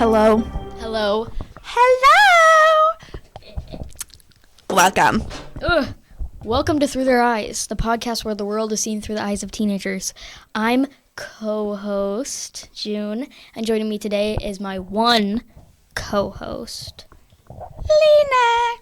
Hello. Hello. Hello! Welcome. Welcome to Through Their Eyes, the podcast where the world is seen through the eyes of teenagers. I'm co-host June, and joining me today is my one co-host, Lena.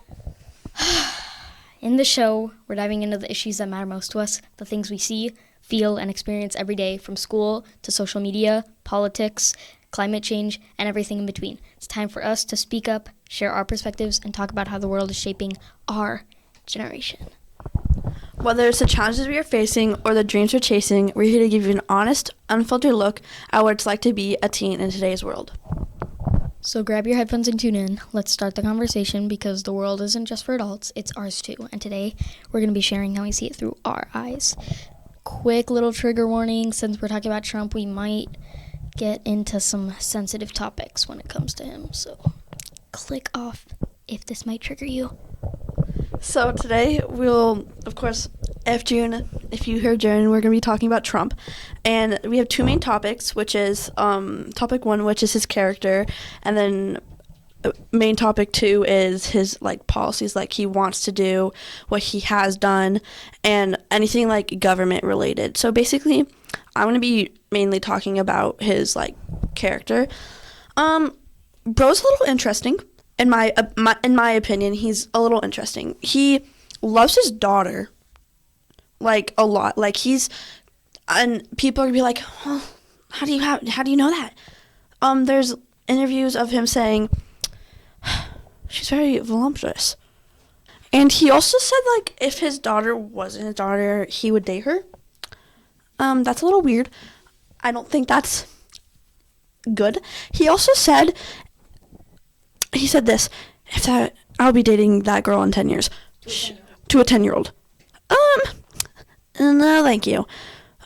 In the show, we're diving into the issues that matter most to us, the things we see, feel, and experience every day, from school to social media, politics, climate change, and everything in between. It's time for us to speak up, share our perspectives, and talk about how the world is shaping our generation. Whether it's the challenges we are facing or the dreams we're chasing, we're here to give you an honest, unfiltered look at what it's like to be a teen in today's world. So grab your headphones and tune in. Let's start the conversation, because the world isn't just for adults, it's ours too. And today, we're going to be sharing how we see it through our eyes. Quick little trigger warning, since we're talking about Trump, we might get into some sensitive topics when it comes to him. So click off if this might trigger you. So today we'll, of course, if you hear June, we're going to be talking about Trump. And we have two main topics, which is topic one, which is his character, and then main topic two is his policies, he wants to do, what he has done, and anything government related. So basically, I'm going to be mainly talking about his character. Bro's a little interesting. In my opinion, he's a little interesting. He loves his daughter, a lot. And people are gonna be like, "Oh, how do you know that?" There's interviews of him saying she's very voluptuous, and he also said if his daughter wasn't his daughter, he would date her. That's a little weird. I don't think that's good. He also said. He said this, I'll be dating that girl in 10 years. To a 10-year-old. No, thank you.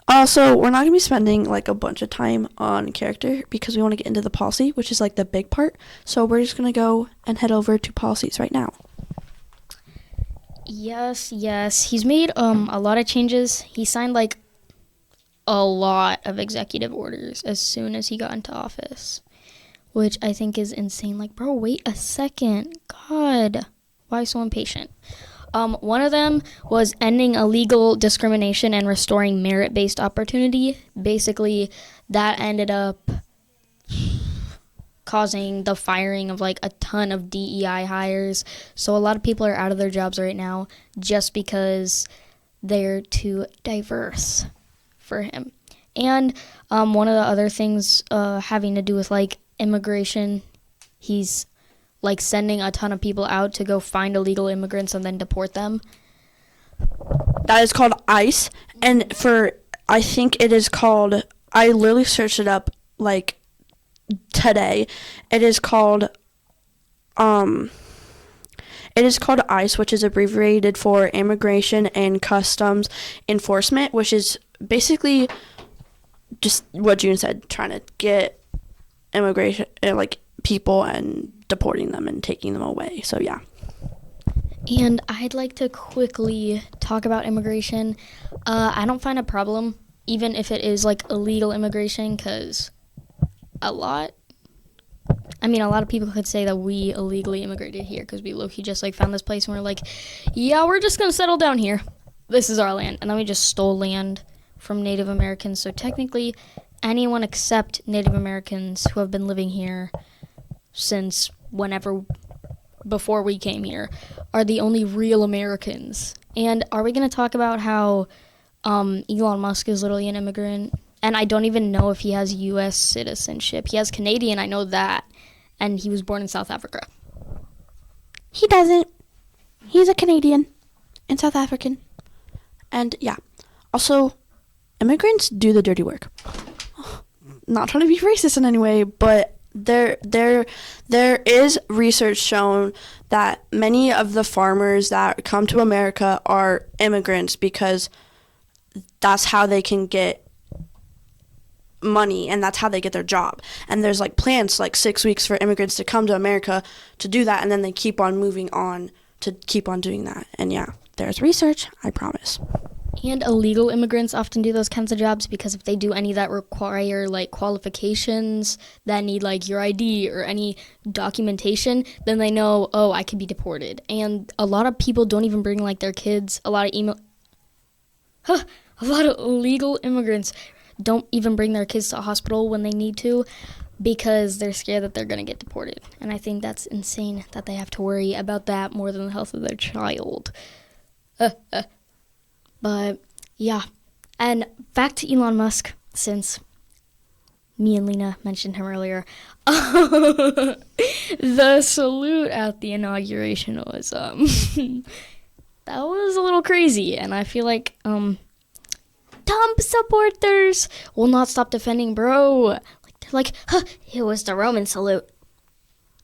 Also, we're not going to be spending, a bunch of time on character because we want to get into the policy, which is, the big part. So we're just going to go and head over to policies right now. Yes. He's made a lot of changes. He signed, a lot of executive orders as soon as he got into office, which I think is insane. Bro, wait a second. God, why so impatient? One of them was ending illegal discrimination and restoring merit-based opportunity. Basically, that ended up causing the firing of a ton of DEI hires. So a lot of people are out of their jobs right now just because they're too diverse for him. And one of the other things having to do with immigration, he's sending a ton of people out to go find illegal immigrants and then deport them. That is called ICE, and I think it is called, I literally searched it up today. It is called ICE, which is abbreviated for Immigration and Customs Enforcement, which is basically just what June said, trying to get immigration, people, and deporting them and taking them away. So yeah. And I'd like to quickly talk about immigration. I don't find a problem, even if it is illegal immigration, because a lot of people could say that we illegally immigrated here because we low-key just found this place and we're yeah, we're just gonna settle down here. This is our land. And then we just stole land from Native Americans. So technically, anyone except Native Americans who have been living here since whenever before we came here are the only real Americans. And are we going to talk about how Elon Musk is literally an immigrant? And I don't even know if he has U.S. citizenship. He has Canadian, I know that. And he was born in South Africa. He doesn't. He's a Canadian and South African. And yeah. Also, immigrants do the dirty work. Not trying to be racist in any way, but there is research shown that many of the farmers that come to America are immigrants because that's how they can get money and that's how they get their job. And there's plans 6 weeks for immigrants to come to America to do that, and then they keep on moving on to keep on doing that. And yeah, there's research, I promise. And illegal immigrants often do those kinds of jobs because if they do any that require like qualifications that need like your ID or any documentation, then they know, oh, I could be deported. And a lot of people don't even bring like their kids. A lot of illegal immigrants don't even bring their kids to a hospital when they need to because they're scared that they're going to get deported. And I think that's insane that they have to worry about that more than the health of their child. But yeah, and back to Elon Musk, since me and Lena mentioned him earlier. The salute at the inauguration was that was a little crazy, and I feel like Trump supporters will not stop defending bro. Like they're like, it was the Roman salute.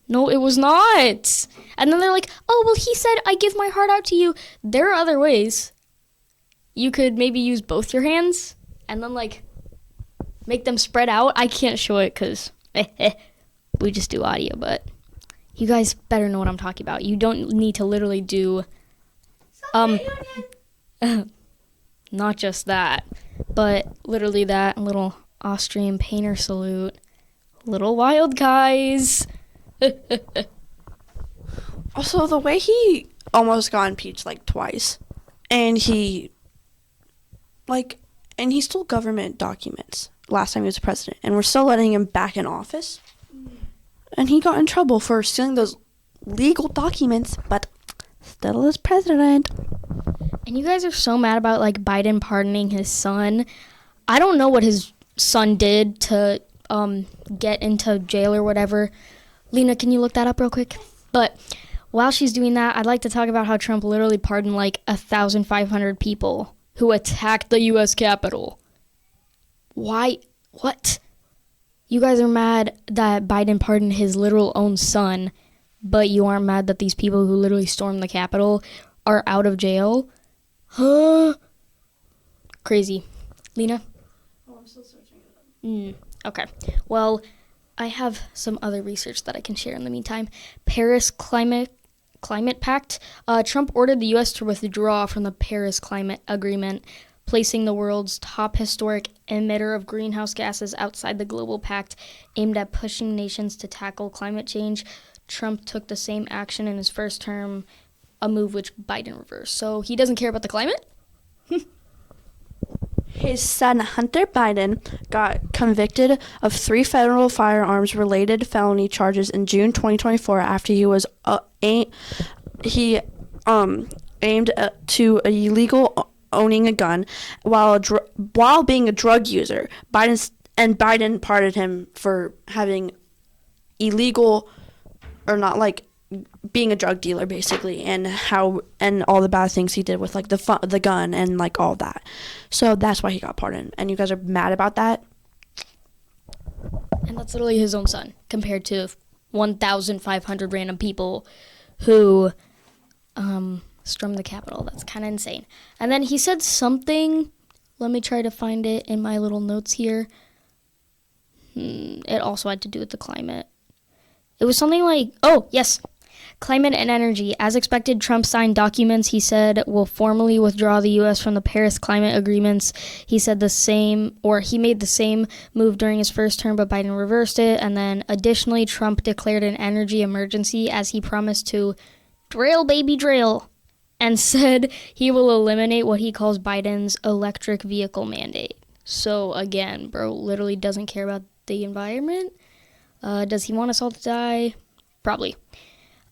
No, it was not. And then they're like, oh well, he said I give my heart out to you. There are other ways. You could maybe use both your hands and then, like, make them spread out. I can't show it because we just do audio, but you guys better know what I'm talking about. You don't need to literally do, not just that, but literally that little Austrian painter salute. Little wild guys. Also, the way he almost got impeached, like, twice, and he stole government documents last time he was president, and we're still letting him back in office. And he got in trouble for stealing those legal documents, but still is president. And you guys are so mad about, like, Biden pardoning his son. I don't know what his son did to get into jail or whatever. Lena, can you look that up real quick? But while she's doing that, I'd like to talk about how Trump literally pardoned, like, 1,500 people who attacked the U.S. Capitol. Why? What? You guys are mad that Biden pardoned his literal own son, but you aren't mad that these people who literally stormed the Capitol are out of jail? Huh? Crazy. Lena? Oh, I'm still searching it up. Okay. Well, I have some other research that I can share in the meantime. Paris Climate Pact. Trump ordered the U.S. to withdraw from the Paris Climate Agreement, placing the world's top historic emitter of greenhouse gases outside the global pact aimed at pushing nations to tackle climate change. Trump took the same action in his first term, a move which Biden reversed. So he doesn't care about the climate? His son, Hunter Biden, got convicted of 3 federal firearms-related felony charges in June 2024 after he was aimed to illegal owning a gun while being a drug user. Biden pardoned him for having illegal, or not, like, being a drug dealer basically, and all the bad things he did with, like, the gun and, like, all that. So that's why he got pardoned. And you guys are mad about that? And that's literally his own son compared to 1,500 random people who stormed the Capitol. That's kind of insane. And then he said something, let me try to find it in my little notes here. It also had to do with the climate. It was something like, oh yes, climate and energy. As expected, Trump signed documents he said will formally withdraw the U.S. from the Paris climate agreements. He said he made the same move during his first term, but Biden reversed it. And then additionally, Trump declared an energy emergency as he promised to drill, baby, drill, and said he will eliminate what he calls Biden's electric vehicle mandate. So again, bro literally doesn't care about the environment. Does he want us all to die? Probably.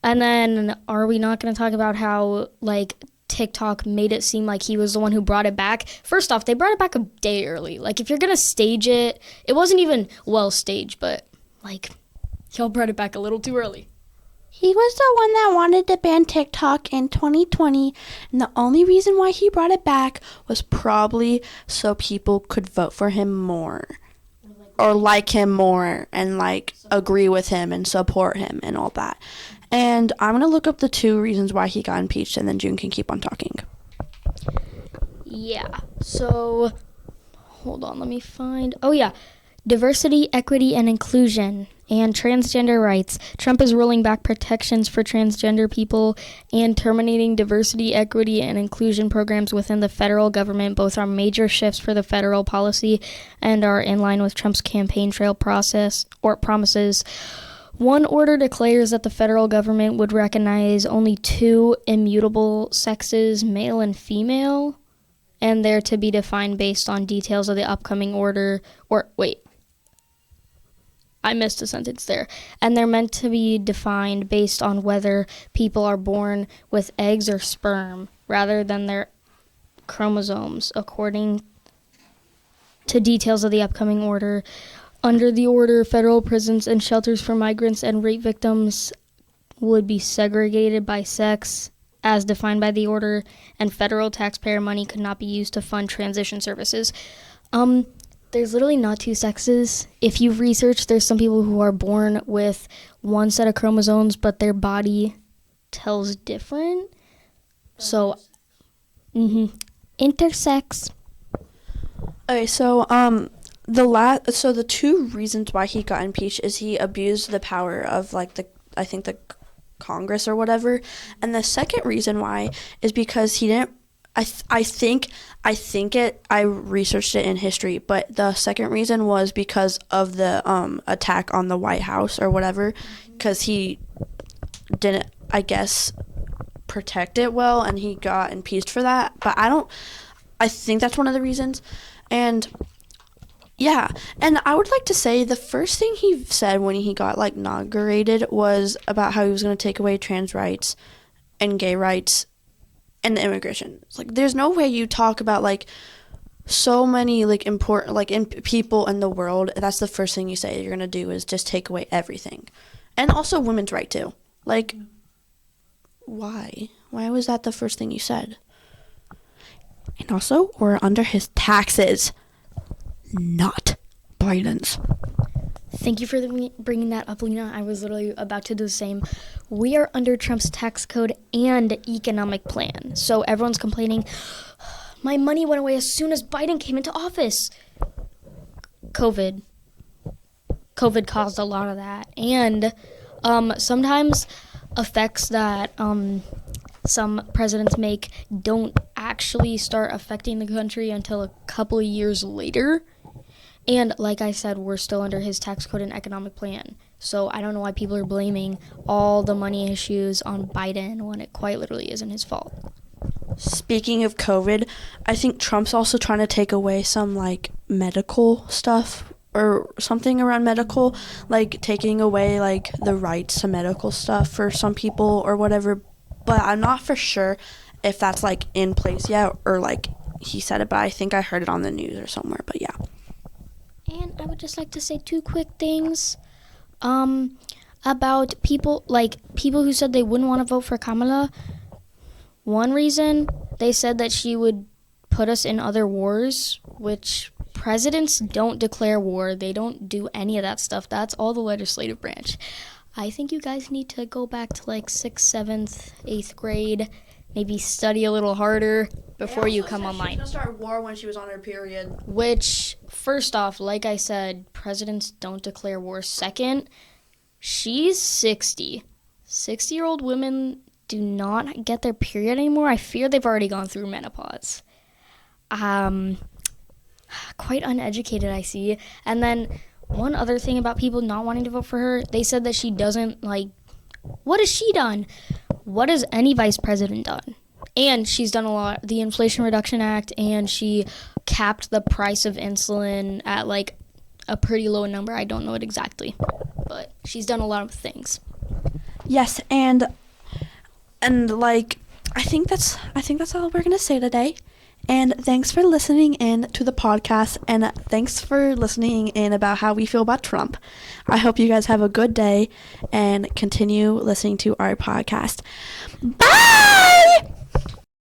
And then are we not going to talk about how, like, TikTok made it seem like he was the one who brought it back? First off, they brought it back a day early. Like, if you're going to stage it, it wasn't even well staged, but, like, y'all brought it back a little too early. He was the one that wanted to ban TikTok in 2020, and the only reason why he brought it back was probably so people could vote for him more. Or like him more, and, like, agree with him and support him and all that. And I'm going to look up the 2 reasons why he got impeached, and then June can keep on talking. Yeah, so hold on, let me find. Oh, yeah. Diversity, equity, and inclusion. And transgender rights. Trump is rolling back protections for transgender people and terminating diversity, equity, and inclusion programs within the federal government. Both are major shifts for the federal policy and are in line with Trump's campaign trail process or promises. One order declares that the federal government would recognize only two immutable sexes, male and female, and they're to be defined based on details of the upcoming order. I missed a sentence there. And they're meant to be defined based on whether people are born with eggs or sperm rather than their chromosomes, according to details of the upcoming order. Under the order, federal prisons and shelters for migrants and rape victims would be segregated by sex as defined by the order, and federal taxpayer money could not be used to fund transition services. There's literally not two sexes. If you've researched, there's some people who are born with one set of chromosomes, but their body tells different. So, intersex. Okay, so the two reasons why he got impeached is he abused the power of the Congress or whatever, and the second reason why is because he didn't. I researched it in history, but the second reason was because of the attack on the White House or whatever, because he didn't, I guess, protect it well, and he got impeached for that. But I think that's one of the reasons, and yeah, and I would like to say the first thing he said when he got inaugurated was about how he was going to take away trans rights and gay rights and immigration. It's there's no way you talk about so many important people in the world. That's the first thing you say you're gonna do is just take away everything, and also women's right too. Why was that the first thing you said? And also, we're under his taxes, not Biden's. Thank you for bringing that up, Lena. I was literally about to do the same. We are under Trump's tax code and economic plan. So everyone's complaining, my money went away as soon as Biden came into office. COVID caused a lot of that. And sometimes effects that some presidents make don't actually start affecting the country until a couple of years later. And like I said, we're still under his tax code and economic plan. So I don't know why people are blaming all the money issues on Biden when it quite literally isn't his fault. Speaking of COVID, I think Trump's also trying to take away some medical stuff or something around medical, taking away the rights to medical stuff for some people or whatever. But I'm not for sure if that's in place yet or he said it, but I think I heard it on the news or somewhere. But yeah. And I would just like to say two quick things about people who said they wouldn't want to vote for Kamala. One reason, they said that she would put us in other wars, which presidents don't declare war. They don't do any of that stuff. That's all the legislative branch. I think you guys need to go back to 6th, 7th, 8th grade, maybe study a little harder before you come online. She was going to start war when she was on her period. Which, first off, like I said, presidents don't declare war. Second, she's 60. 60-year-old women do not get their period anymore. I fear they've already gone through menopause. Quite uneducated, I see. And then one other thing about people not wanting to vote for her, they said that she doesn't, what has she done? What has any vice president done? And she's done a lot. The Inflation Reduction Act, and she capped the price of insulin at a pretty low number. I don't know it exactly, but she's done a lot of things. Yes, and I think that's all we're gonna say today. And thanks for listening in to the podcast, and thanks for listening in about how we feel about Trump. I hope you guys have a good day and continue listening to our podcast. Bye!